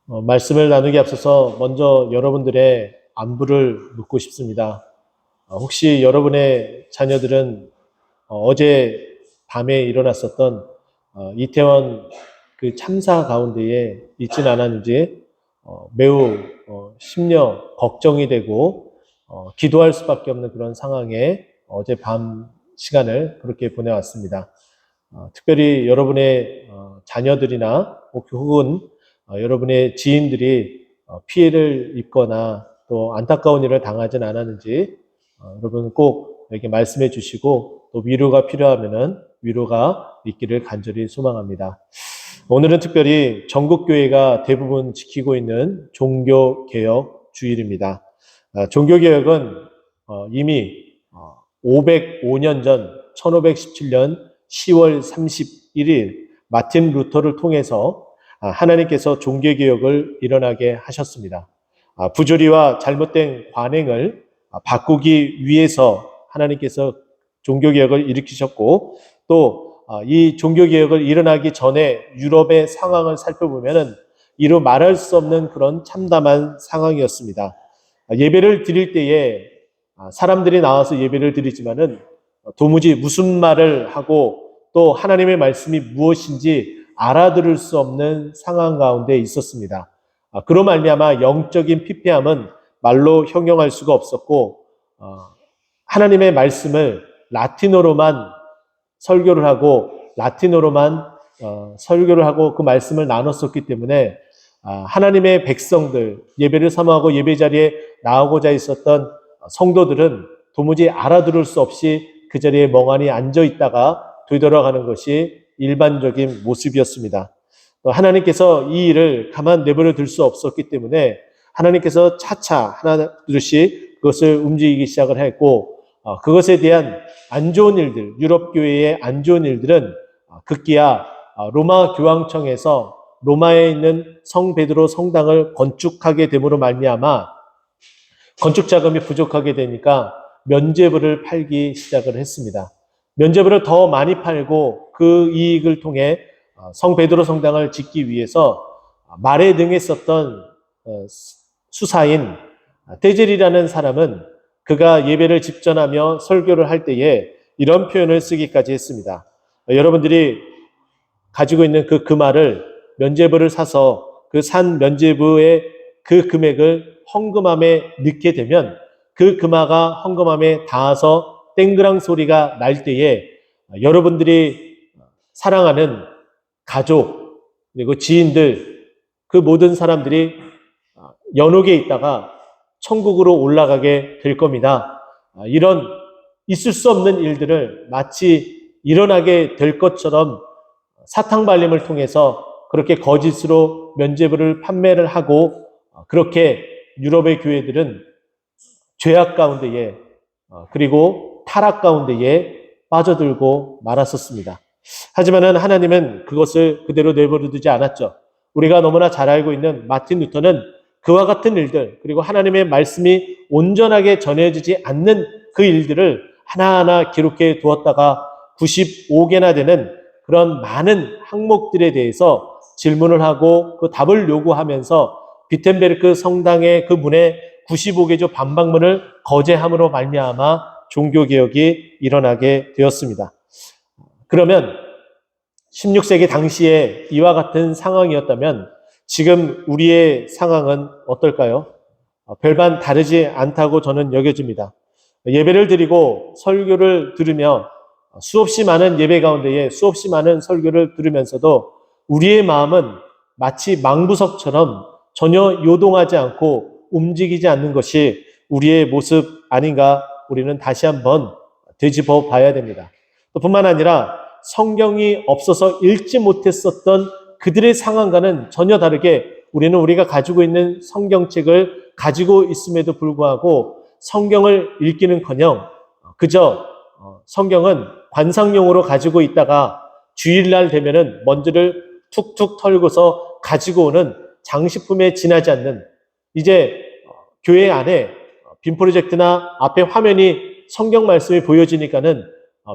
말씀을 나누기 앞서서 먼저 여러분들의 안부를 묻고 싶습니다. 혹시 여러분의 자녀들은 어제 밤에 일어났었던 이태원 그 참사 가운데에 있진 않았는지 매우 심려 걱정이 되고 기도할 수밖에 없는 그런 상황에 어제 밤 시간을 그렇게 보내왔습니다. 특별히 여러분의 자녀들이나 혹은 여러분의 지인들이 피해를 입거나 또 안타까운 일을 당하진 않았는지 여러분 꼭 이렇게 말씀해 주시고 또 위로가 필요하면은 위로가 있기를 간절히 소망합니다. 오늘은 특별히 전국교회가 대부분 지키고 있는 종교개혁 주일입니다. 종교개혁은 이미 505년 전 1517년 10월 31일 마틴 루터를 통해서 하나님께서 종교개혁을 일어나게 하셨습니다. 부조리와 잘못된 관행을 바꾸기 위해서 하나님께서 종교개혁을 일으키셨고 또 이 종교개혁을 일어나기 전에 유럽의 상황을 살펴보면 이루 말할 수 없는 그런 참담한 상황이었습니다. 예배를 드릴 때에 사람들이 나와서 예배를 드리지만은 도무지 무슨 말을 하고 또 하나님의 말씀이 무엇인지 알아들을 수 없는 상황 가운데 있었습니다. 그로 말미암아 영적인 피폐함은 말로 형용할 수가 없었고 하나님의 말씀을 라틴어로만 설교를 하고 라틴어로만 설교를 하고 그 말씀을 나눴었기 때문에 하나님의 백성들 예배를 사모하고 예배 자리에 나오고자 있었던 성도들은 도무지 알아들을 수 없이 그 자리에 멍하니 앉아 있다가 되돌아가는 것이 일반적인 모습이었습니다. 하나님께서 이 일을 가만 내버려 둘 수 없었기 때문에 하나님께서 차차 하나둘씩 그것을 움직이기 시작을 했고 그것에 대한 안 좋은 일들, 유럽 교회의 안 좋은 일들은 급기야 로마 교황청에서 로마에 있는 성 베드로 성당을 건축하게 됨으로 말미암아 건축 자금이 부족하게 되니까 면죄부를 팔기 시작을 했습니다. 면죄부를 더 많이 팔고 그 이익을 통해 성 베드로 성당을 짓기 위해서 말에 능했었던 수사인 떼젤이라는 사람은 그가 예배를 집전하며 설교를 할 때에 이런 표현을 쓰기까지 했습니다. 여러분들이 가지고 있는 그 금화를 면죄부를 사서 그 산 면죄부의 그 금액을 헌금함에 넣게 되면 그 금화가 헌금함에 닿아서 땡그랑 소리가 날 때에 여러분들이 사랑하는 가족 그리고 지인들 그 모든 사람들이 연옥에 있다가 천국으로 올라가게 될 겁니다. 이런 있을 수 없는 일들을 마치 일어나게 될 것처럼 사탕발림을 통해서 그렇게 거짓으로 면죄부를 판매를 하고 그렇게 유럽의 교회들은 죄악 가운데에 그리고 타락 가운데에 빠져들고 말았었습니다. 하지만은 하나님은 그것을 그대로 내버려 두지 않았죠. 우리가 너무나 잘 알고 있는 마틴 루터는 그와 같은 일들 그리고 하나님의 말씀이 온전하게 전해지지 않는 그 일들을 하나하나 기록해 두었다가 95개나 되는 그런 많은 항목들에 대해서 질문을 하고 그 답을 요구하면서 비텐베르크 성당의 그 문에 95개조 반박문을 거제함으로 말미암아 종교개혁이 일어나게 되었습니다. 그러면 16세기 당시에 이와 같은 상황이었다면 지금 우리의 상황은 어떨까요? 별반 다르지 않다고 저는 여겨집니다. 예배를 드리고 설교를 들으며 수없이 많은 예배 가운데에 수없이 많은 설교를 들으면서도 우리의 마음은 마치 망부석처럼 전혀 요동하지 않고 움직이지 않는 것이 우리의 모습 아닌가 우리는 다시 한번 되짚어 봐야 됩니다. 뿐만 아니라 성경이 없어서 읽지 못했었던 그들의 상황과는 전혀 다르게 우리는 우리가 가지고 있는 성경책을 가지고 있음에도 불구하고 성경을 읽기는커녕 그저 성경은 관상용으로 가지고 있다가 주일날 되면은 먼지를 툭툭 털고서 가지고 오는 장식품에 지나지 않는 이제 교회 안에 빔 프로젝트나 앞에 화면이 성경 말씀이 보여지니까는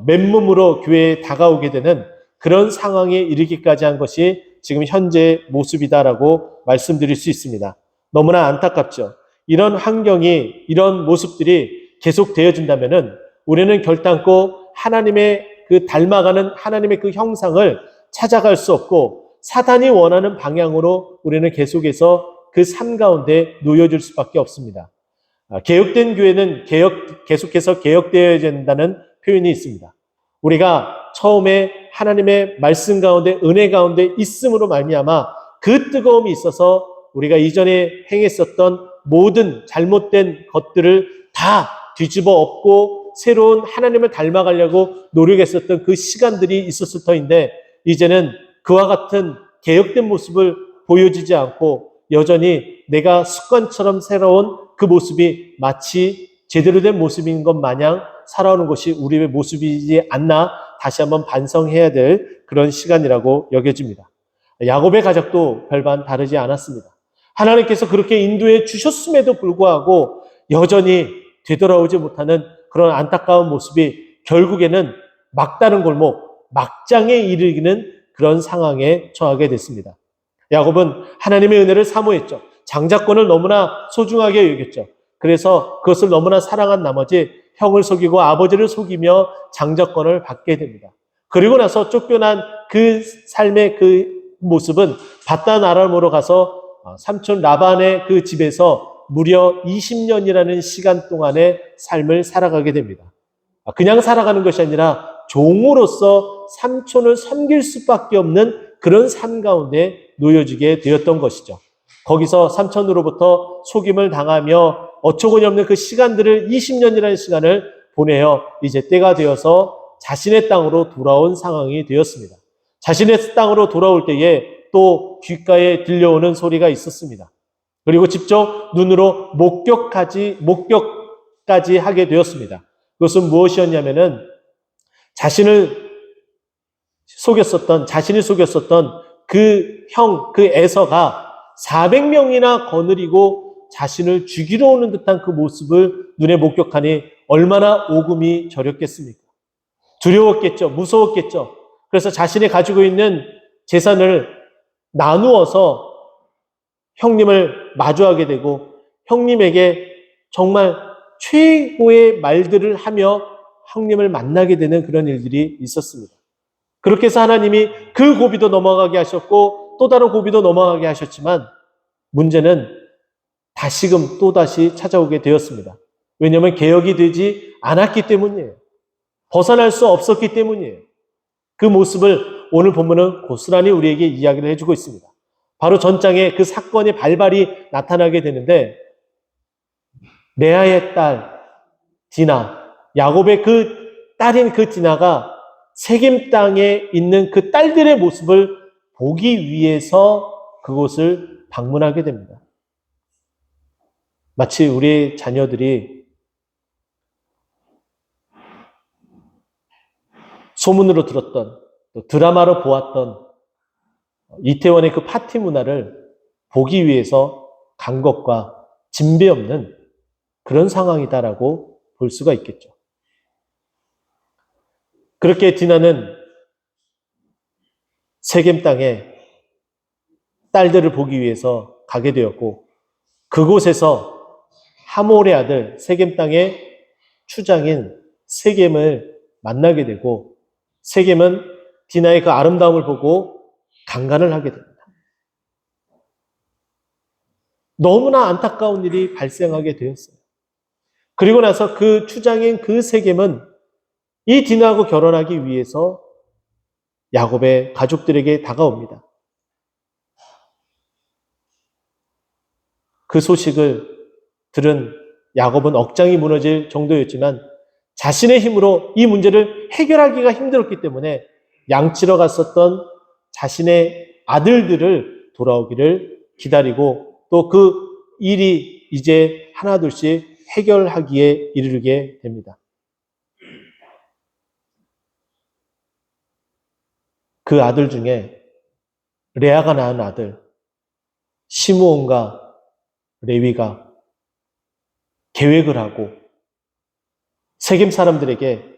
맨몸으로 교회에 다가오게 되는 그런 상황에 이르기까지 한 것이 지금 현재 모습이다라고 말씀드릴 수 있습니다. 너무나 안타깝죠. 이런 환경이, 이런 모습들이 계속되어진다면은 우리는 결단코 하나님의 그 닮아가는 하나님의 그 형상을 찾아갈 수 없고 사단이 원하는 방향으로 우리는 계속해서 그 삶 가운데 놓여질 수밖에 없습니다. 개혁된 교회는 계속해서 개혁되어야 된다는 표현이 있습니다. 우리가 처음에 하나님의 말씀 가운데 은혜 가운데 있음으로 말미암아 그 뜨거움이 있어서 우리가 이전에 행했었던 모든 잘못된 것들을 다 뒤집어 엎고 새로운 하나님을 닮아가려고 노력했었던 그 시간들이 있었을 터인데 이제는 그와 같은 개혁된 모습을 보여주지 않고 여전히 내가 습관처럼 새로운 그 모습이 마치 제대로 된 모습인 것 마냥 살아오는 것이 우리의 모습이지 않나 다시 한번 반성해야 될 그런 시간이라고 여겨집니다. 야곱의 가족도 별반 다르지 않았습니다. 하나님께서 그렇게 인도해 주셨음에도 불구하고 여전히 되돌아오지 못하는 그런 안타까운 모습이 결국에는 막다른 골목, 막장에 이르기는 그런 상황에 처하게 됐습니다. 야곱은 하나님의 은혜를 사모했죠. 장자권을 너무나 소중하게 여겼죠. 그래서 그것을 너무나 사랑한 나머지 형을 속이고 아버지를 속이며 장자권을 받게 됩니다. 그리고 나서 쫓겨난 그 삶의 그 모습은 바단 아람으로 가서 삼촌 라반의 그 집에서 무려 20년이라는 시간 동안의 삶을 살아가게 됩니다. 그냥 살아가는 것이 아니라 종으로서 삼촌을 섬길 수밖에 없는 그런 삶 가운데 놓여지게 되었던 것이죠. 거기서 삼촌으로부터 속임을 당하며 어처구니 없는 그 시간들을 20년이라는 시간을 보내어 이제 때가 되어서 자신의 땅으로 돌아온 상황이 되었습니다. 자신의 땅으로 돌아올 때에 또 귓가에 들려오는 소리가 있었습니다. 그리고 직접 눈으로 목격까지 하게 되었습니다. 그것은 무엇이었냐면은 자신이 속였었던 그 에서가 400명이나 거느리고 자신을 죽이러 오는 듯한 그 모습을 눈에 목격하니 얼마나 오금이 저렸겠습니까? 두려웠겠죠. 무서웠겠죠. 그래서 자신이 가지고 있는 재산을 나누어서 형님을 마주하게 되고 형님에게 정말 최고의 말들을 하며 형님을 만나게 되는 그런 일들이 있었습니다. 그렇게 해서 하나님이 그 고비도 넘어가게 하셨고 또 다른 고비도 넘어가게 하셨지만 문제는 다시금 또다시 찾아오게 되었습니다. 왜냐하면 개혁이 되지 않았기 때문이에요. 벗어날 수 없었기 때문이에요. 그 모습을 오늘 본문은 고스란히 우리에게 이야기를 해주고 있습니다. 바로 전장에 그 사건의 발발이 나타나게 되는데 레아의 딸 디나, 야곱의 그 딸인 그 디나가 세겜 땅에 있는 그 딸들의 모습을 보기 위해서 그곳을 방문하게 됩니다. 마치 우리의 자녀들이 소문으로 들었던 또 드라마로 보았던 이태원의 그 파티 문화를 보기 위해서 간 것과 진배 없는 그런 상황이다라고 볼 수가 있겠죠. 그렇게 디나는 세겜 땅에 딸들을 보기 위해서 가게 되었고 그곳에서 하몰의 아들 세겜 땅의 추장인 세겜을 만나게 되고 세겜은 디나의 그 아름다움을 보고 강간을 하게 됩니다. 너무나 안타까운 일이 발생하게 되었어요. 그리고 나서 그 추장인 그 세겜은 이 디나하고 결혼하기 위해서 야곱의 가족들에게 다가옵니다. 그 소식을 들은 야곱은 억장이 무너질 정도였지만 자신의 힘으로 이 문제를 해결하기가 힘들었기 때문에 양치러 갔었던 자신의 아들들을 돌아오기를 기다리고 또 그 일이 이제 하나둘씩 해결하기에 이르게 됩니다. 그 아들 중에 레아가 낳은 아들 시므온과 레위가 계획을 하고 세겜 사람들에게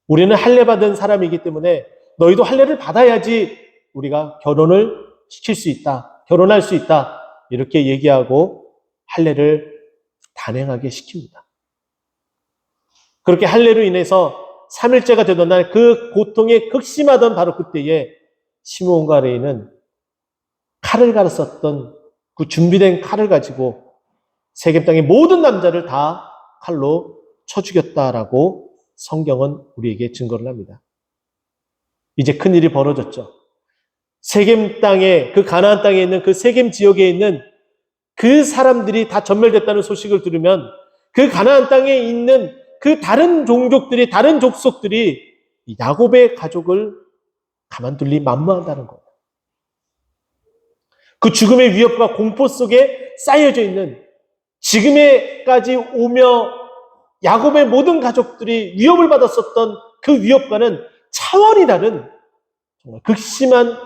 우리는 할례 받은 사람이기 때문에 너희도 할례를 받아야지 우리가 결혼을 시킬 수 있다. 결혼할 수 있다. 이렇게 얘기하고 할례를 단행하게 시킵니다. 그렇게 할례로 인해서 3일째가 되던 날 그 고통에 극심하던 바로 그때에 시므온과 레위는 칼을 갈았었던 그 준비된 칼을 가지고 세겜 땅의 모든 남자를 다 칼로 쳐 죽였다라고 성경은 우리에게 증거를 합니다. 이제 큰일이 벌어졌죠. 세겜 땅에, 그 가나안 땅에 있는 그 세겜 지역에 있는 그 사람들이 다 전멸됐다는 소식을 들으면 그 가나안 땅에 있는 그 다른 종족들이, 다른 족속들이 야곱의 가족을 가만둘리 만무한다는 거예요. 그 죽음의 위협과 공포 속에 쌓여져 있는 지금에까지 오며 야곱의 모든 가족들이 위협을 받았었던 그 위협과는 차원이 다른 정말 극심한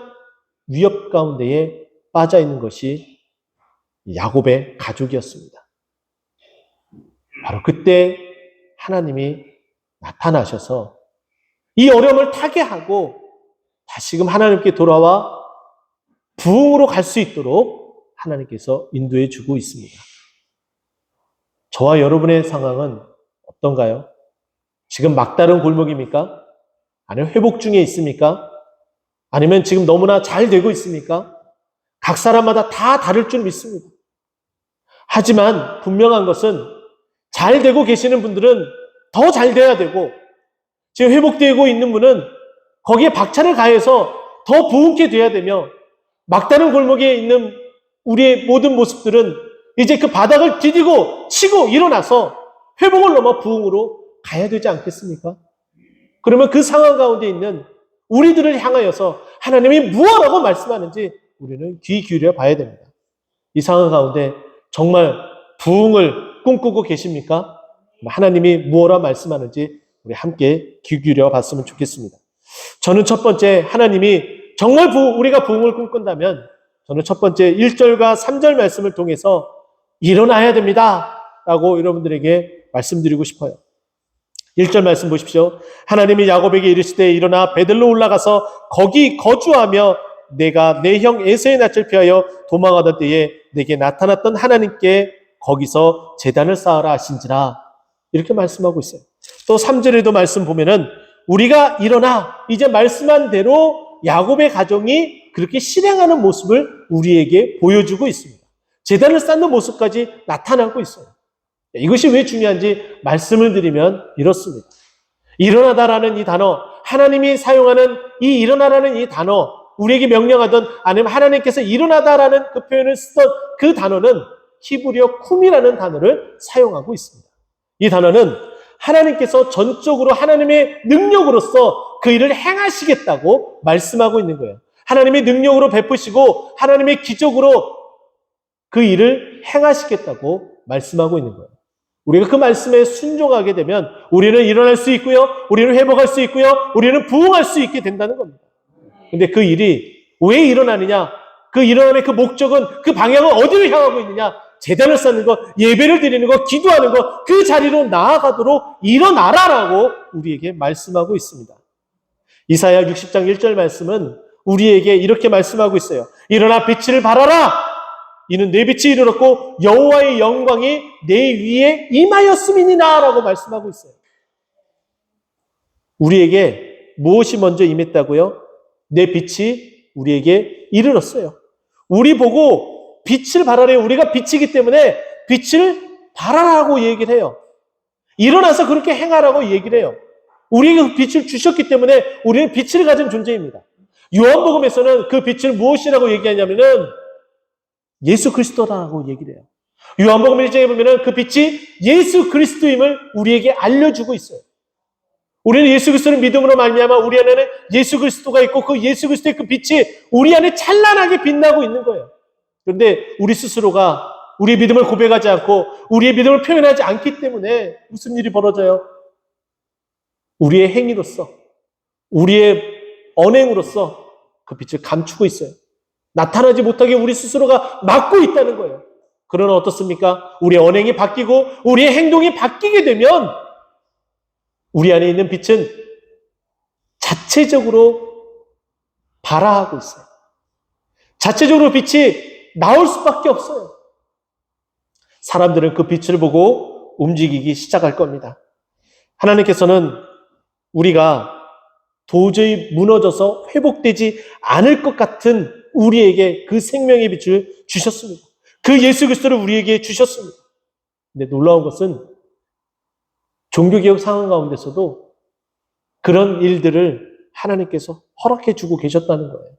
위협 가운데에 빠져 있는 것이 야곱의 가족이었습니다. 바로 그때 하나님이 나타나셔서 이 어려움을 타개하고 다시금 하나님께 돌아와 부흥으로 갈 수 있도록 하나님께서 인도해 주고 있습니다. 저와 여러분의 상황은 어떤가요? 지금 막다른 골목입니까? 아니면 회복 중에 있습니까? 아니면 지금 너무나 잘 되고 있습니까? 각 사람마다 다 다를 줄 믿습니다. 하지만 분명한 것은 잘 되고 계시는 분들은 더 잘 돼야 되고 지금 회복되고 있는 분은 거기에 박차를 가해서 더 부흥케 돼야 되며 막다른 골목에 있는 우리의 모든 모습들은 이제 그 바닥을 디디고 치고 일어나서 회복을 넘어 부흥으로 가야 되지 않겠습니까? 그러면 그 상황 가운데 있는 우리들을 향하여서 하나님이 무엇라고 말씀하는지 우리는 귀 기울여 봐야 됩니다. 이 상황 가운데 정말 부흥을 꿈꾸고 계십니까? 하나님이 무엇라 말씀하는지 우리 함께 귀 기울여 봤으면 좋겠습니다. 저는 첫 번째 하나님이 정말 우리가 부흥을 꿈꾼다면 저는 첫 번째 1절과 3절 말씀을 통해서 일어나야 됩니다 라고 여러분들에게 말씀드리고 싶어요. 1절 말씀 보십시오. 하나님이 야곱에게 이르시되 일어나 베들로 올라가서 거기 거주하며 내가 내 형 에서의 낯을 피하여 도망하던 때에 내게 나타났던 하나님께 거기서 제단을 쌓아라 하신지라 이렇게 말씀하고 있어요. 또 3절에도 말씀 보면은 우리가 일어나 이제 말씀한 대로 야곱의 가정이 그렇게 실행하는 모습을 우리에게 보여주고 있습니다. 제단을 쌓는 모습까지 나타나고 있어요. 이것이 왜 중요한지 말씀을 드리면 이렇습니다. 일어나다라는 이 단어, 하나님이 사용하는 이 일어나라는 이 단어, 우리에게 명령하던 아니면 하나님께서 일어나다라는 그 표현을 쓰던 그 단어는 히브리어 쿰이라는 단어를 사용하고 있습니다. 이 단어는 하나님께서 전적으로 하나님의 능력으로서 그 일을 행하시겠다고 말씀하고 있는 거예요. 하나님의 능력으로 베푸시고 하나님의 기적으로 그 일을 행하시겠다고 말씀하고 있는 거예요. 우리가 그 말씀에 순종하게 되면 우리는 일어날 수 있고요. 우리는 회복할 수 있고요. 우리는 부흥할 수 있게 된다는 겁니다. 근데 그 일이 왜 일어나느냐? 그 일어남의 그 목적은 그 방향은 어디를 향하고 있느냐? 제단을 쌓는 것, 예배를 드리는 것, 기도하는 것, 그 자리로 나아가도록 일어나라라고 우리에게 말씀하고 있습니다. 이사야 60장 1절 말씀은 우리에게 이렇게 말씀하고 있어요. 일어나 빛을 발하라! 이는 내 빛이 이르렀고 여호와의 영광이 내 위에 임하였음이니라 라고 말씀하고 있어요. 우리에게 무엇이 먼저 임했다고요? 내 빛이 우리에게 이르렀어요. 우리 보고 빛을 발하래요. 우리가 빛이기 때문에 빛을 발하라고 얘기를 해요. 일어나서 그렇게 행하라고 얘기를 해요. 우리에게 그 빛을 주셨기 때문에 우리는 빛을 가진 존재입니다. 요한복음에서는 그 빛을 무엇이라고 얘기하냐면은 예수 그리스도라고 얘기를 해요. 요한복음 1장에 보면은 그 빛이 예수 그리스도임을 우리에게 알려주고 있어요. 우리는 예수 그리스도를 믿음으로 말미암아 우리 안에는 예수 그리스도가 있고 그 예수 그리스도의 그 빛이 우리 안에 찬란하게 빛나고 있는 거예요. 그런데 우리 스스로가 우리의 믿음을 고백하지 않고 우리의 믿음을 표현하지 않기 때문에 무슨 일이 벌어져요? 우리의 행위로서 우리의 언행으로서 그 빛을 감추고 있어요. 나타나지 못하게 우리 스스로가 막고 있다는 거예요. 그러나 어떻습니까? 우리의 언행이 바뀌고 우리의 행동이 바뀌게 되면 우리 안에 있는 빛은 자체적으로 발화하고 있어요. 자체적으로 빛이 나올 수밖에 없어요. 사람들은 그 빛을 보고 움직이기 시작할 겁니다. 하나님께서는 우리가 도저히 무너져서 회복되지 않을 것 같은 우리에게 그 생명의 빛을 주셨습니다. 그 예수 그리스도를 우리에게 주셨습니다. 근데 놀라운 것은 종교개혁 상황 가운데서도 그런 일들을 하나님께서 허락해 주고 계셨다는 거예요.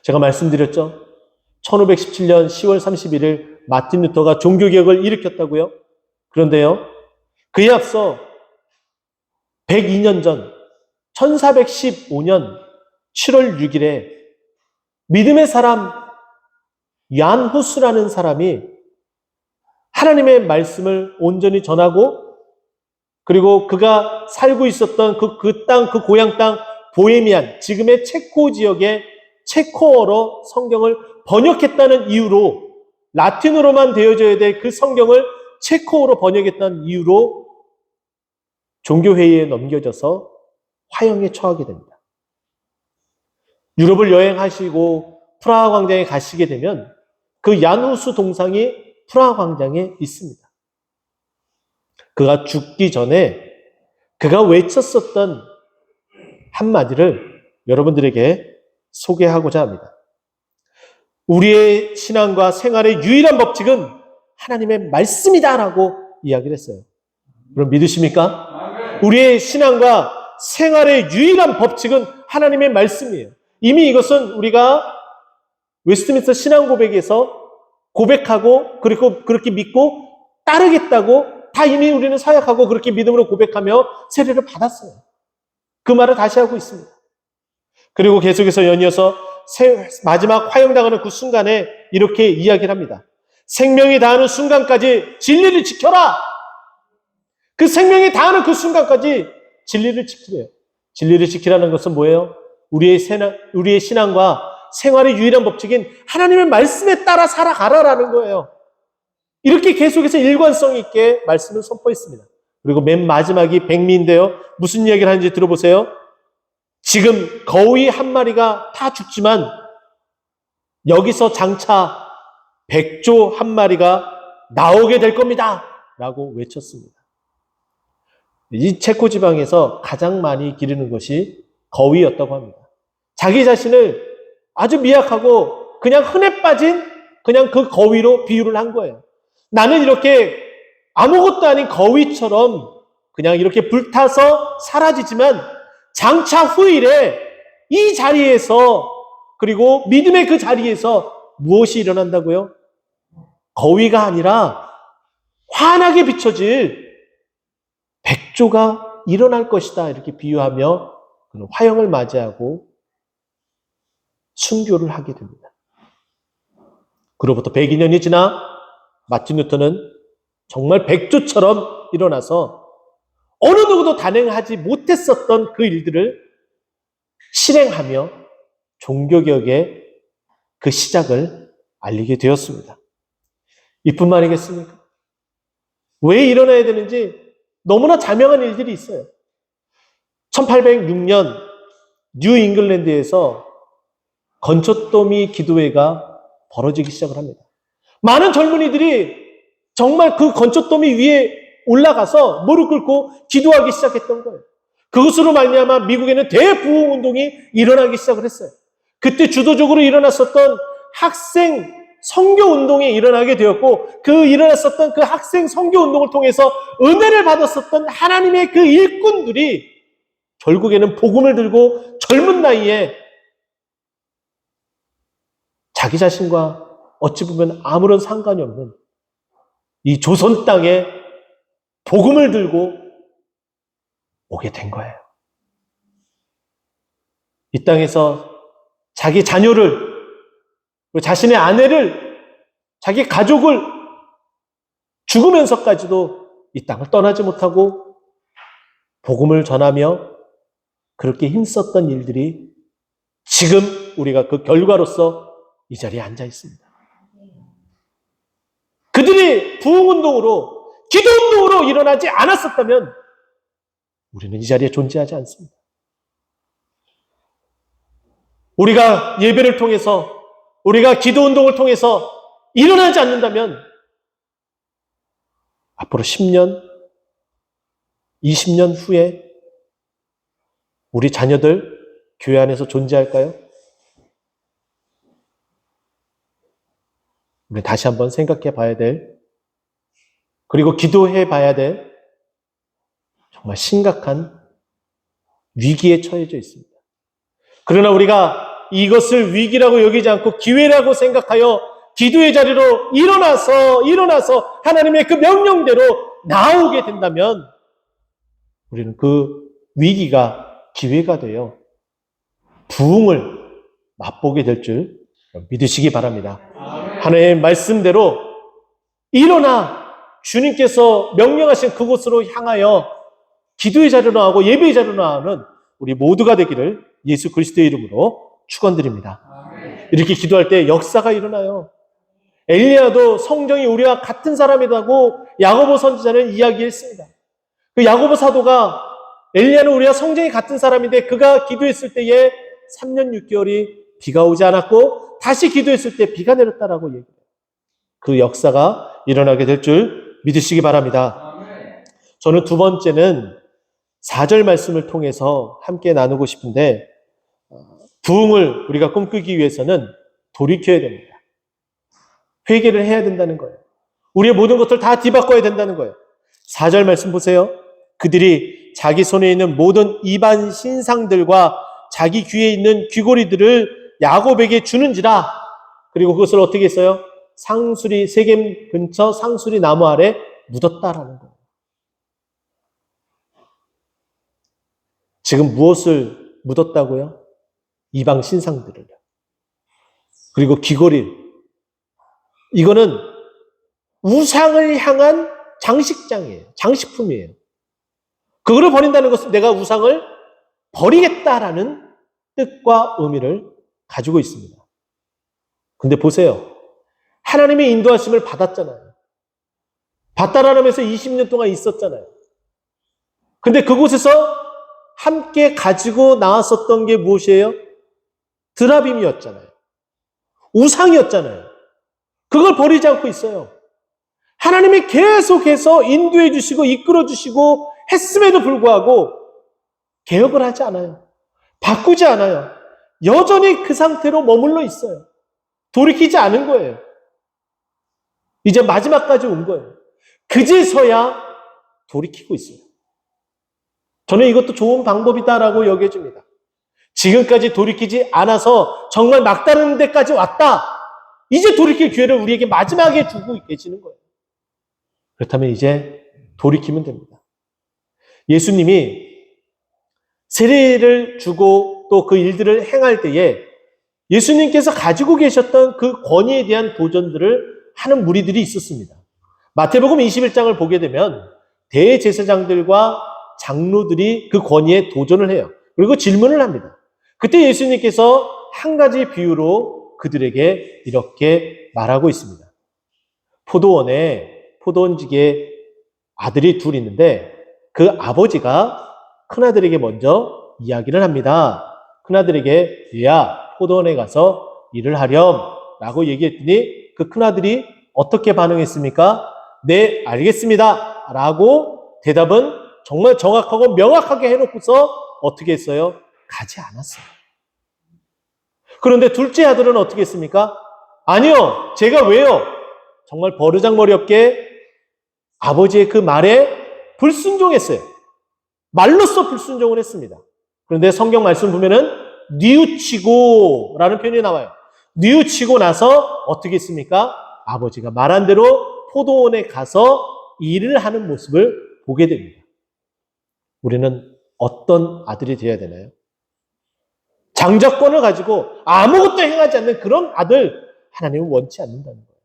제가 말씀드렸죠. 1517년 10월 31일 마틴 루터가 종교개혁을 일으켰다고요. 그런데요, 그에 앞서 102년 전 1415년 7월 6일에 믿음의 사람 얀 후스라는 사람이 하나님의 말씀을 온전히 전하고, 그리고 그가 살고 있었던 그 땅, 그 고향 땅 보헤미안, 지금의 체코 지역의 체코어로 성경을 번역했다는 이유로, 라틴어로만 되어져야 될 그 성경을 체코어로 번역했다는 이유로 종교회의에 넘겨져서 화형에 처하게 됩니다. 유럽을 여행하시고 프라하 광장에 가시게 되면 그 얀후스 동상이 프라하 광장에 있습니다. 그가 죽기 전에 그가 외쳤었던 한마디를 여러분들에게 소개하고자 합니다. 우리의 신앙과 생활의 유일한 법칙은 하나님의 말씀이다라고 이야기를 했어요. 그럼 믿으십니까? 우리의 신앙과 생활의 유일한 법칙은 하나님의 말씀이에요. 이미 이것은 우리가 웨스트민스터 신앙고백에서 고백하고, 그리고 그렇게 믿고 따르겠다고 다 이미 우리는 사역하고 그렇게 믿음으로 고백하며 세례를 받았어요. 그 말을 다시 하고 있습니다. 그리고 계속해서 연이어서 마지막 화형당하는 그 순간에 이렇게 이야기를 합니다. 생명이 다하는 순간까지 진리를 지켜라. 그 생명이 다하는 그 순간까지 진리를 지키래요. 진리를 지키라는 것은 뭐예요? 우리의 신앙과 생활의 유일한 법칙인 하나님의 말씀에 따라 살아가라라는 거예요. 이렇게 계속해서 일관성 있게 말씀을 선포했습니다. 그리고 맨 마지막이 백미인데요. 무슨 이야기를 하는지 들어보세요. 지금 거위 한 마리가 다 죽지만 여기서 장차 백조 한 마리가 나오게 될 겁니다. 라고 외쳤습니다. 이 체코 지방에서 가장 많이 기르는 것이 거위였다고 합니다. 자기 자신을 아주 미약하고 그냥 흔해 빠진 그냥 그 거위로 비유를 한 거예요. 나는 이렇게 아무것도 아닌 거위처럼 그냥 이렇게 불타서 사라지지만 장차 후일에 이 자리에서, 그리고 믿음의 그 자리에서 무엇이 일어난다고요? 거위가 아니라 환하게 비춰질 백조가 일어날 것이다. 이렇게 비유하며 그는 화형을 맞이하고 순교를 하게 됩니다. 그로부터 102년이 지나 마틴 루터는 정말 백조처럼 일어나서 어느 누구도 단행하지 못했었던 그 일들을 실행하며 종교개혁의 그 시작을 알리게 되었습니다. 이뿐만 아니겠습니까? 왜 일어나야 되는지 너무나 자명한 일들이 있어요. 1806년 뉴 잉글랜드에서 건초더미 기도회가 벌어지기 시작을 합니다. 많은 젊은이들이 정말 그 건초더미 위에 올라가서 무릎 꿇고 기도하기 시작했던 거예요. 그것으로 말미암아 미국에는 대부흥 운동이 일어나기 시작을 했어요. 그때 주도적으로 일어났었던 학생 선교 운동이 일어나게 되었고, 그 일어났었던 그 학생 선교 운동을 통해서 은혜를 받았었던 하나님의 그 일꾼들이 결국에는 복음을 들고 젊은 나이에 자기 자신과 어찌 보면 아무런 상관이 없는 이 조선 땅에 복음을 들고 오게 된 거예요. 이 땅에서 자기 자녀를, 자신의 아내를, 자기 가족을 죽으면서까지도 이 땅을 떠나지 못하고 복음을 전하며 그렇게 힘썼던 일들이 지금 우리가 그 결과로서 이 자리에 앉아 있습니다. 그들이 부흥운동으로, 기도운동으로 일어나지 않았었다면 우리는 이 자리에 존재하지 않습니다. 우리가 예배를 통해서, 우리가 기도 운동을 통해서 일어나지 않는다면 앞으로 10년, 20년 후에 우리 자녀들 교회 안에서 존재할까요? 우리 다시 한번 생각해 봐야 될, 그리고 기도해 봐야 될 정말 심각한 위기에 처해져 있습니다. 그러나 우리가 이것을 위기라고 여기지 않고 기회라고 생각하여 기도의 자리로 일어나서 하나님의 그 명령대로 나오게 된다면 우리는 그 위기가 기회가 되어 부흥을 맛보게 될 줄 믿으시기 바랍니다. 하나님의 말씀대로 일어나 주님께서 명령하신 그곳으로 향하여 기도의 자리로 나오고 예배의 자리로 나오는 우리 모두가 되기를 예수 그리스도의 이름으로 축원드립니다. 이렇게 기도할 때 역사가 일어나요. 엘리야도 성경이 우리와 같은 사람이라고 야고보 선지자는 이야기했습니다. 그 야고보 사도가 엘리야는 우리와 성경이 같은 사람인데 그가 기도했을 때에 3년 6개월이 비가 오지 않았고 다시 기도했을 때 비가 내렸다라고 얘기해요. 그 역사가 일어나게 될 줄 믿으시기 바랍니다. 저는 두 번째는 4절 말씀을 통해서 함께 나누고 싶은데 부흥을 우리가 꿈꾸기 위해서는 돌이켜야 됩니다. 회개를 해야 된다는 거예요. 우리의 모든 것들 다 뒤바꿔야 된다는 거예요. 4절 말씀 보세요. 그들이 자기 손에 있는 모든 이방 신상들과 자기 귀에 있는 귀고리들을 야곱에게 주는지라. 그리고 그것을 어떻게 했어요? 상수리 세겜 근처 상수리 나무 아래 묻었다라는 거예요. 지금 무엇을 묻었다고요? 이방 신상들을. 그리고 귀고리. 이거는 우상을 향한 장식장이에요. 장식품이에요. 그거를 버린다는 것은 내가 우상을 버리겠다라는 뜻과 의미를 가지고 있습니다. 근데 보세요. 하나님의 인도하심을 받았잖아요. 바다라면서 20년 동안 있었잖아요. 근데 그곳에서 함께 가지고 나왔었던 게 무엇이에요? 드라빔이었잖아요. 우상이었잖아요. 그걸 버리지 않고 있어요. 하나님이 계속해서 인도해 주시고 이끌어 주시고 했음에도 불구하고 개혁을 하지 않아요. 바꾸지 않아요. 여전히 그 상태로 머물러 있어요. 돌이키지 않은 거예요. 이제 마지막까지 온 거예요. 그제서야 돌이키고 있어요. 저는 이것도 좋은 방법이다라고 여겨집니다. 지금까지 돌이키지 않아서 정말 막다른 데까지 왔다. 이제 돌이킬 기회를 우리에게 마지막에 주고 계시는 거예요. 그렇다면 이제 돌이키면 됩니다. 예수님이 세례를 주고 또 그 일들을 행할 때에 예수님께서 가지고 계셨던 그 권위에 대한 도전들을 하는 무리들이 있었습니다. 마태복음 21장을 보게 되면 대제사장들과 장로들이 그 권위에 도전을 해요. 그리고 질문을 합니다. 그때 예수님께서 한 가지 비유로 그들에게 이렇게 말하고 있습니다. 포도원지기에 아들이 둘 있는데 그 아버지가 큰아들에게 먼저 이야기를 합니다. 큰아들에게 얘야 포도원에 가서 일을 하렴 라고 얘기했더니 그 큰아들이 어떻게 반응했습니까? 네, 알겠습니다 라고 대답은 정말 정확하고 명확하게 해놓고서 어떻게 했어요? 가지 않았어요. 그런데 둘째 아들은 어떻게 했습니까? 아니요, 제가 왜요? 정말 버르장머리 없게 아버지의 그 말에 불순종했어요. 말로써 불순종을 했습니다. 그런데 성경 말씀 보면은 뉘우치고라는 표현이 나와요. 뉘우치고 나서 어떻게 했습니까? 아버지가 말한 대로 포도원에 가서 일을 하는 모습을 보게 됩니다. 우리는 어떤 아들이 되어야 되나요? 장자권을 가지고 아무것도 행하지 않는 그런 아들, 하나님은 원치 않는다는 거예요.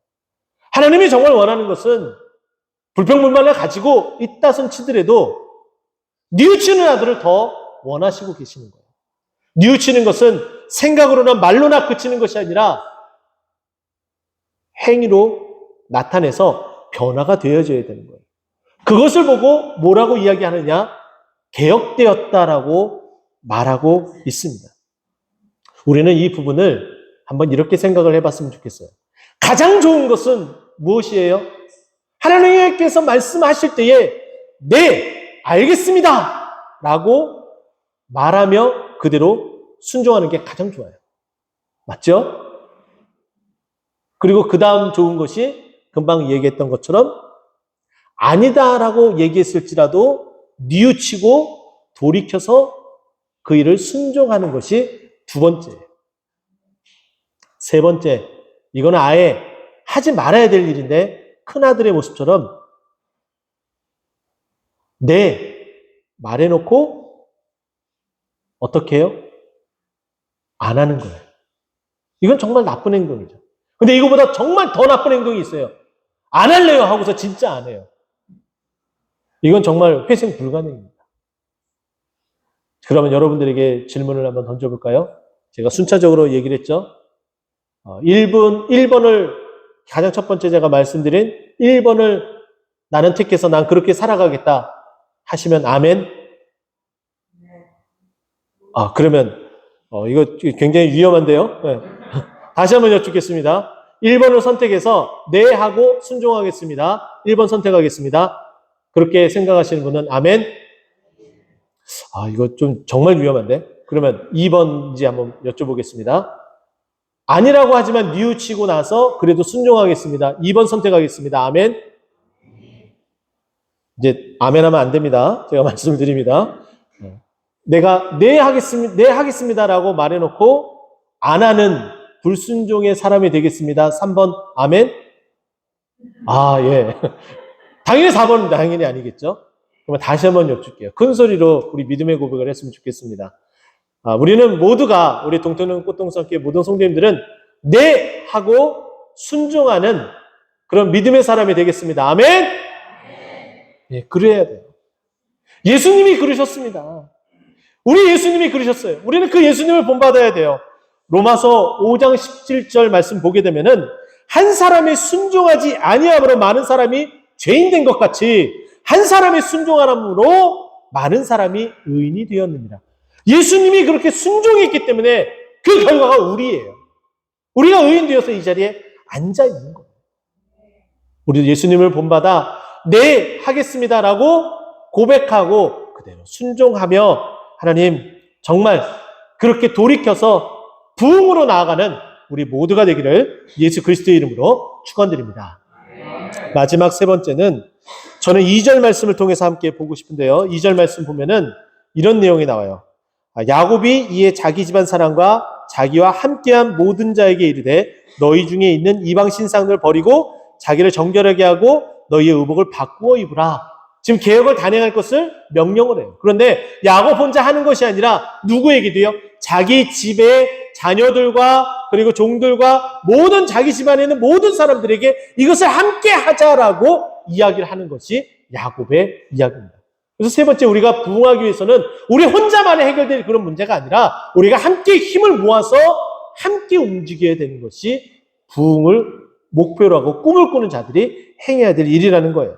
하나님이 정말 원하는 것은 불평불만을 가지고 있다손 치더라도 뉘우치는 아들을 더 원하시고 계시는 거예요. 뉘우치는 것은 생각으로나 말로나 그치는 것이 아니라 행위로 나타내서 변화가 되어져야 되는 거예요. 그것을 보고 뭐라고 이야기하느냐? 개혁되었다라고 말하고 있습니다. 우리는 이 부분을 한번 이렇게 생각을 해봤으면 좋겠어요. 가장 좋은 것은 무엇이에요? 하나님께서 말씀하실 때에 네, 알겠습니다 라고 말하며 그대로 순종하는 게 가장 좋아요. 맞죠? 그리고 그 다음 좋은 것이 금방 얘기했던 것처럼 아니다라고 얘기했을지라도 뉘우치고 돌이켜서 그 일을 순종하는 것이 두 번째예요. 세 번째, 이거는 아예 하지 말아야 될 일인데 큰아들의 모습처럼 네 말해놓고 어떻게 해요? 안 하는 거예요. 이건 정말 나쁜 행동이죠. 근데 이거보다 정말 더 나쁜 행동이 있어요. 안 할래요 하고서 진짜 안 해요. 이건 정말 회생 불가능입니다. 그러면 여러분들에게 질문을 한번 던져볼까요? 제가 순차적으로 얘기를 했죠. 1번을 가장 첫 번째 제가 말씀드린 1번을 나는 택해서 난 그렇게 살아가겠다 하시면 아멘? 그러면 이거 굉장히 위험한데요. 네. 다시 한번 여쭙겠습니다. 1번을 선택해서 네 하고 순종하겠습니다. 1번 선택하겠습니다. 그렇게 생각하시는 분은 아멘? 이거 좀 정말 위험한데? 그러면 2번인지 한번 여쭤보겠습니다. 아니라고 하지만 뉘우치고 나서 그래도 순종하겠습니다. 2번 선택하겠습니다. 아멘? 이제 아멘 하면 안 됩니다. 제가 말씀을 드립니다. 내가 네 하겠습니다라고 말해놓고 안 하는 불순종의 사람이 되겠습니다. 3번 아멘? 예. 당연히 4번은 당연히 아니겠죠? 그러면 다시 한번 여쭐게요. 큰 소리로 우리 믿음의 고백을 했으면 좋겠습니다. 우리는 모두가 우리 동토는 꽃동산교회 모든 성도님들은 네 하고 순종하는 그런 믿음의 사람이 되겠습니다. 아멘? 예, 그래야 돼요. 예수님이 그러셨습니다. 우리 예수님이 그러셨어요. 우리는 그 예수님을 본받아야 돼요. 로마서 5장 17절 말씀 보게 되면은 한 사람이 순종하지 아니함으로 많은 사람이 죄인 된 것 같이 한 사람이 순종함으로 많은 사람이 의인이 되었느니라. 예수님이 그렇게 순종했기 때문에 그 결과가 우리예요. 우리가 의인 되어서 이 자리에 앉아 있는 거예요. 우리도 예수님을 본받아 네 하겠습니다라고 고백하고 그대로 순종하며 하나님 정말 그렇게 돌이켜서 부흥으로 나아가는 우리 모두가 되기를 예수 그리스도의 이름으로 축원드립니다. 마지막 세 번째는 저는 2절 말씀을 통해서 함께 보고 싶은데요. 2절 말씀 보면은 이런 내용이 나와요. 야곱이 이에 자기 집안 사람과 자기와 함께한 모든 자에게 이르되 너희 중에 있는 이방 신상을 버리고 자기를 정결하게 하고 너희의 의복을 바꾸어 입으라. 지금 개혁을 단행할 것을 명령을 해요. 그런데 야곱 혼자 하는 것이 아니라 누구에게도요? 자기 집의 자녀들과 그리고 종들과 모든 자기 집안에 있는 모든 사람들에게 이것을 함께 하자라고 이야기를 하는 것이 야곱의 이야기입니다. 그래서 세 번째, 우리가 부흥하기 위해서는 우리 혼자만의 해결될 그런 문제가 아니라 우리가 함께 힘을 모아서 함께 움직여야 되는 것이 부흥을 목표로 하고 꿈을 꾸는 자들이 행해야 될 일이라는 거예요.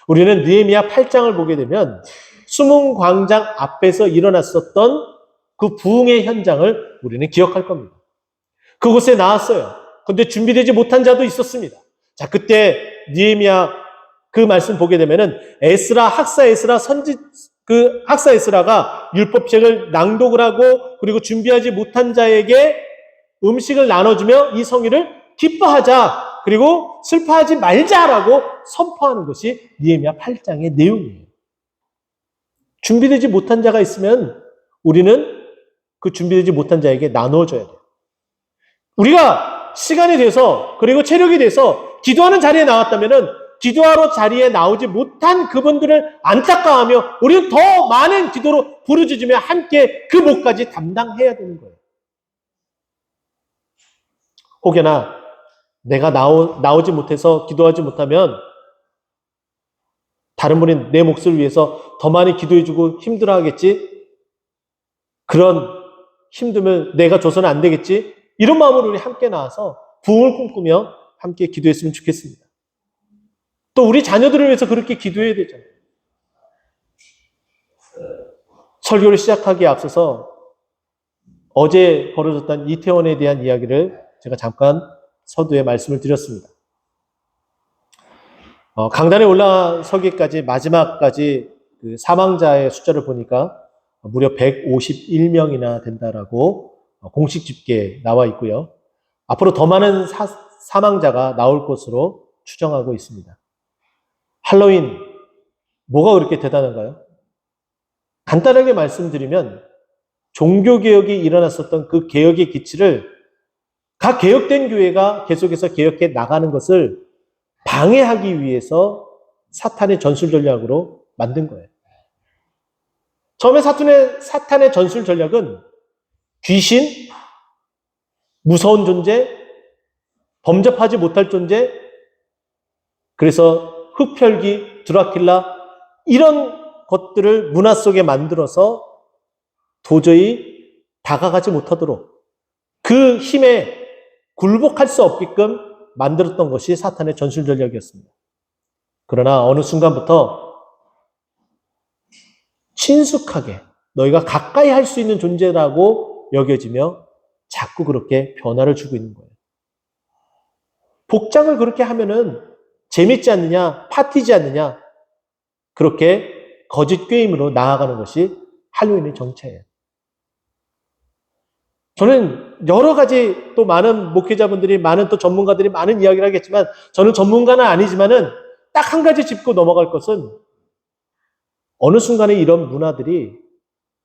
우리는 느헤미야 8장을 보게 되면 수문 광장 앞에서 일어났었던 그 부흥의 현장을 우리는 기억할 겁니다. 그곳에 나왔어요. 그런데 준비되지 못한 자도 있었습니다. 자, 그때 느헤미야 그 말씀 보게 되면은 학사 에스라가 율법책을 낭독을 하고 그리고 준비하지 못한 자에게 음식을 나눠주며 이 성의를 기뻐하자 그리고 슬퍼하지 말자라고 선포하는 것이 느헤미야 8장의 내용이에요. 준비되지 못한 자가 있으면 우리는 그 준비되지 못한 자에게 나눠줘야 돼요. 우리가 시간이 돼서 그리고 체력이 돼서 기도하는 자리에 나왔다면은 기도하러 자리에 나오지 못한 그분들을 안타까워하며 우리는 더 많은 기도로 부르짖으며 함께 그 몫까지 담당해야 되는 거예요. 혹여나 내가 나오지 못해서 기도하지 못하면 다른 분이 내 몫을 위해서 더 많이 기도해주고 힘들어하겠지? 그런 힘듦을 내가 줘서는 안 되겠지? 이런 마음으로 우리 함께 나와서 부흥을 꿈꾸며 함께 기도했으면 좋겠습니다. 또 우리 자녀들을 위해서 그렇게 기도해야 되잖아요. 설교를 시작하기에 앞서서 어제 벌어졌던 이태원에 대한 이야기를 제가 잠깐 서두에 말씀을 드렸습니다. 강단에 올라서기까지 마지막까지 그 사망자의 숫자를 보니까 무려 151명이나 된다라고 공식 집계에 나와 있고요. 앞으로 더 많은 사망자가 나올 것으로 추정하고 있습니다. 할로윈, 뭐가 그렇게 대단한가요? 간단하게 말씀드리면 종교개혁이 일어났었던 그 개혁의 기치를 각 개혁된 교회가 계속해서 개혁해 나가는 것을 방해하기 위해서 사탄의 전술 전략으로 만든 거예요. 처음에 사탄의 전술 전략은 귀신, 무서운 존재, 범접하지 못할 존재, 그래서 흡혈귀, 드라큘라 이런 것들을 문화 속에 만들어서 도저히 다가가지 못하도록 그 힘에 굴복할 수 없게끔 만들었던 것이 사탄의 전술 전략이었습니다. 그러나 어느 순간부터 친숙하게 너희가 가까이 할 수 있는 존재라고 여겨지며 자꾸 그렇게 변화를 주고 있는 거예요. 복장을 그렇게 하면은 재밌지 않느냐, 파티지 않느냐, 그렇게 거짓 꾀임으로 나아가는 것이 할로윈의 정체예요. 저는 여러 가지 또 많은 목회자분들이, 많은 또 전문가들이 많은 이야기를 하겠지만, 저는 전문가는 아니지만은 딱 한 가지 짚고 넘어갈 것은 어느 순간에 이런 문화들이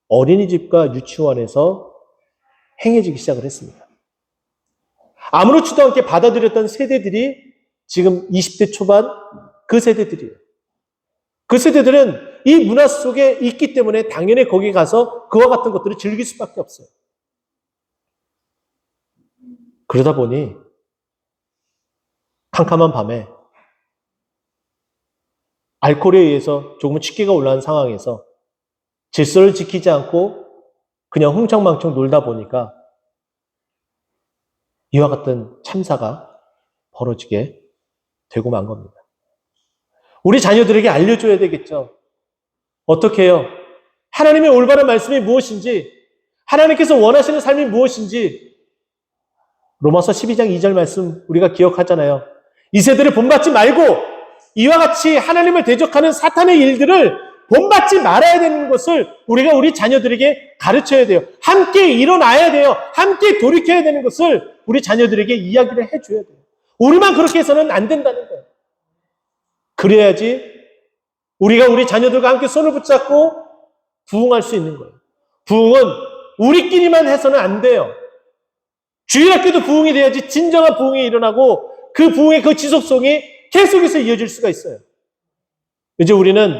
어린이집과 유치원에서 행해지기 시작을 했습니다. 아무렇지도 않게 받아들였던 세대들이 지금 20대 초반 그 세대들이에요. 그 세대들은 이 문화 속에 있기 때문에 당연히 거기 가서 그와 같은 것들을 즐길 수밖에 없어요. 그러다 보니 캄캄한 밤에 알코올에 의해서 조금 취기가 올라온 상황에서 질서를 지키지 않고 그냥 흥청망청 놀다 보니까 이와 같은 참사가 벌어지게 되고 만 겁니다. 우리 자녀들에게 알려줘야 되겠죠. 어떻게 해요? 하나님의 올바른 말씀이 무엇인지, 하나님께서 원하시는 삶이 무엇인지, 로마서 12장 2절 말씀 우리가 기억하잖아요. 이 세대를 본받지 말고 이와 같이 하나님을 대적하는 사탄의 일들을 본받지 말아야 되는 것을 우리가 우리 자녀들에게 가르쳐야 돼요. 함께 일어나야 돼요. 함께 돌이켜야 되는 것을 우리 자녀들에게 이야기를 해줘야 돼요. 우리만 그렇게 해서는 안 된다는 거예요. 그래야지 우리가 우리 자녀들과 함께 손을 붙잡고 부흥할 수 있는 거예요. 부흥은 우리끼리만 해서는 안 돼요. 주일학교도 부흥이 돼야지 진정한 부흥이 일어나고 그 부흥의 그 지속성이 계속해서 이어질 수가 있어요. 이제 우리는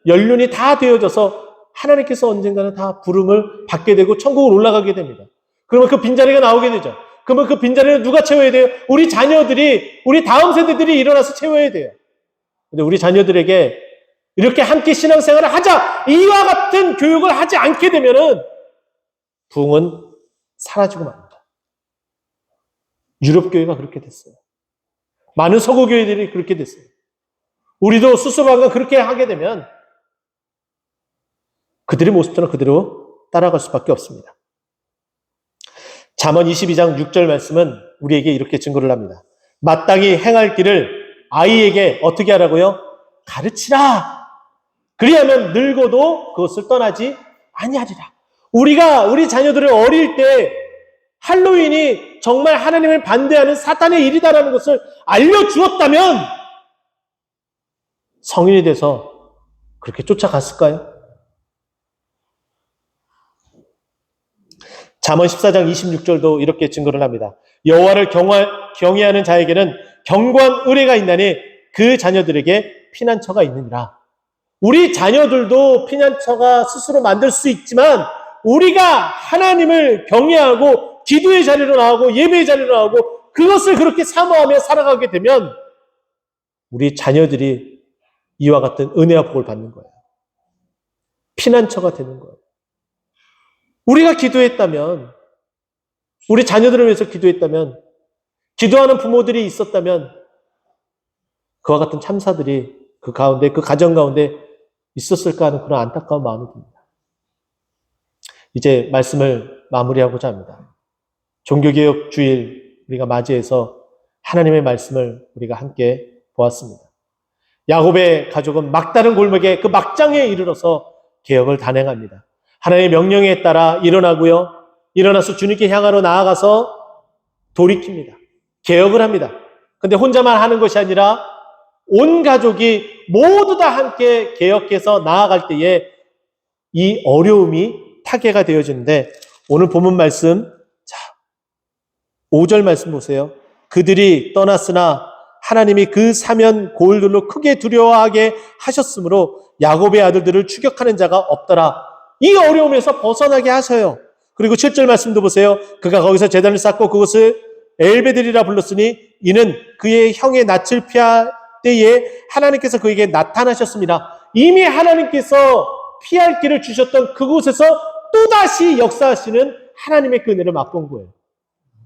연륜이 다 되어져서 하나님께서 언젠가는 다 부름을 받게 되고 천국을 올라가게 됩니다. 그러면 그 빈자리가 나오게 되죠. 그러면 그 빈자리를 누가 채워야 돼요? 우리 자녀들이, 우리 다음 세대들이 일어나서 채워야 돼요. 근데 우리 자녀들에게 이렇게 함께 신앙생활을 하자, 이와 같은 교육을 하지 않게 되면은 부흥은 사라지고 맙니다. 유럽교회가 그렇게 됐어요. 많은 서구교회들이 그렇게 됐어요. 우리도 스스로가 그렇게 하게 되면 그들의 모습처럼 그대로 따라갈 수밖에 없습니다. 잠언 22장 6절 말씀은 우리에게 이렇게 증거를 합니다. 마땅히 행할 길을 아이에게 어떻게 하라고요? 가르치라. 그리하면 늙어도 그것을 떠나지 아니하리라. 우리가 우리 자녀들을 어릴 때 할로윈이 정말 하나님을 반대하는 사탄의 일이다라는 것을 알려주었다면 성인이 돼서 그렇게 쫓아갔을까요? 잠언 14장 26절도 이렇게 증거를 합니다. 여호와를 경외하는 자에게는 견고한 의뢰가 있나니 그 자녀들에게 피난처가 있느니라. 우리 자녀들도 피난처가 스스로 만들 수 있지만 우리가 하나님을 경외하고 기도의 자리로 나오고 예배의 자리로 나오고 그것을 그렇게 사모하며 살아가게 되면 우리 자녀들이 이와 같은 은혜와 복을 받는 거예요. 피난처가 되는 거예요. 우리가 기도했다면, 우리 자녀들을 위해서 기도했다면, 기도하는 부모들이 있었다면 그와 같은 참사들이 그 가운데, 그 가정 가운데 있었을까 하는 그런 안타까운 마음이 듭니다. 이제 말씀을 마무리하고자 합니다. 종교개혁 주일 우리가 맞이해서 하나님의 말씀을 우리가 함께 보았습니다. 야곱의 가족은 막다른 골목의 그 막장에 이르러서 개혁을 단행합니다. 하나님의 명령에 따라 일어나고요. 일어나서 주님께 향하러 나아가서 돌이킵니다. 개혁을 합니다. 근데 혼자만 하는 것이 아니라 온 가족이 모두 다 함께 개혁해서 나아갈 때에 이 어려움이 타개가 되어지는데 오늘 본문 말씀, 자, 5절 말씀 보세요. 그들이 떠났으나 하나님이 그 사면 고을들로 크게 두려워하게 하셨으므로 야곱의 아들들을 추격하는 자가 없더라. 이 어려움에서 벗어나게 하셔요. 그리고 7절 말씀도 보세요. 그가 거기서 제단을 쌓고 그것을 엘베들이라 불렀으니 이는 그의 형의 낯을 피할 때에 하나님께서 그에게 나타나셨습니다. 이미 하나님께서 피할 길을 주셨던 그곳에서 또다시 역사하시는 하나님의 그 은혜를 맛본 거예요.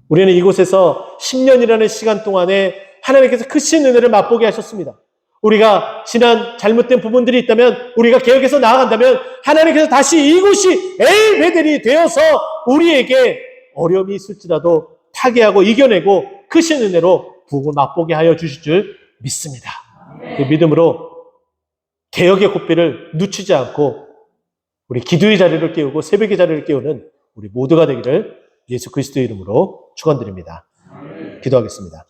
우리는 이곳에서 10년이라는 시간 동안에 하나님께서 크신 은혜를 맛보게 하셨습니다. 우리가 지난 잘못된 부분들이 있다면, 우리가 개혁해서 나아간다면 하나님께서 다시 이곳이 엘베델이 되어서 우리에게 어려움이 있을지라도 타개하고 이겨내고 크신 은혜로 부흥을 맛보게 하여 주실 줄 믿습니다. 그 믿음으로 개혁의 고삐를 늦추지 않고 우리 기도의 자리를 깨우고 새벽의 자리를 깨우는 우리 모두가 되기를 예수 그리스도의 이름으로 축원드립니다. 기도하겠습니다.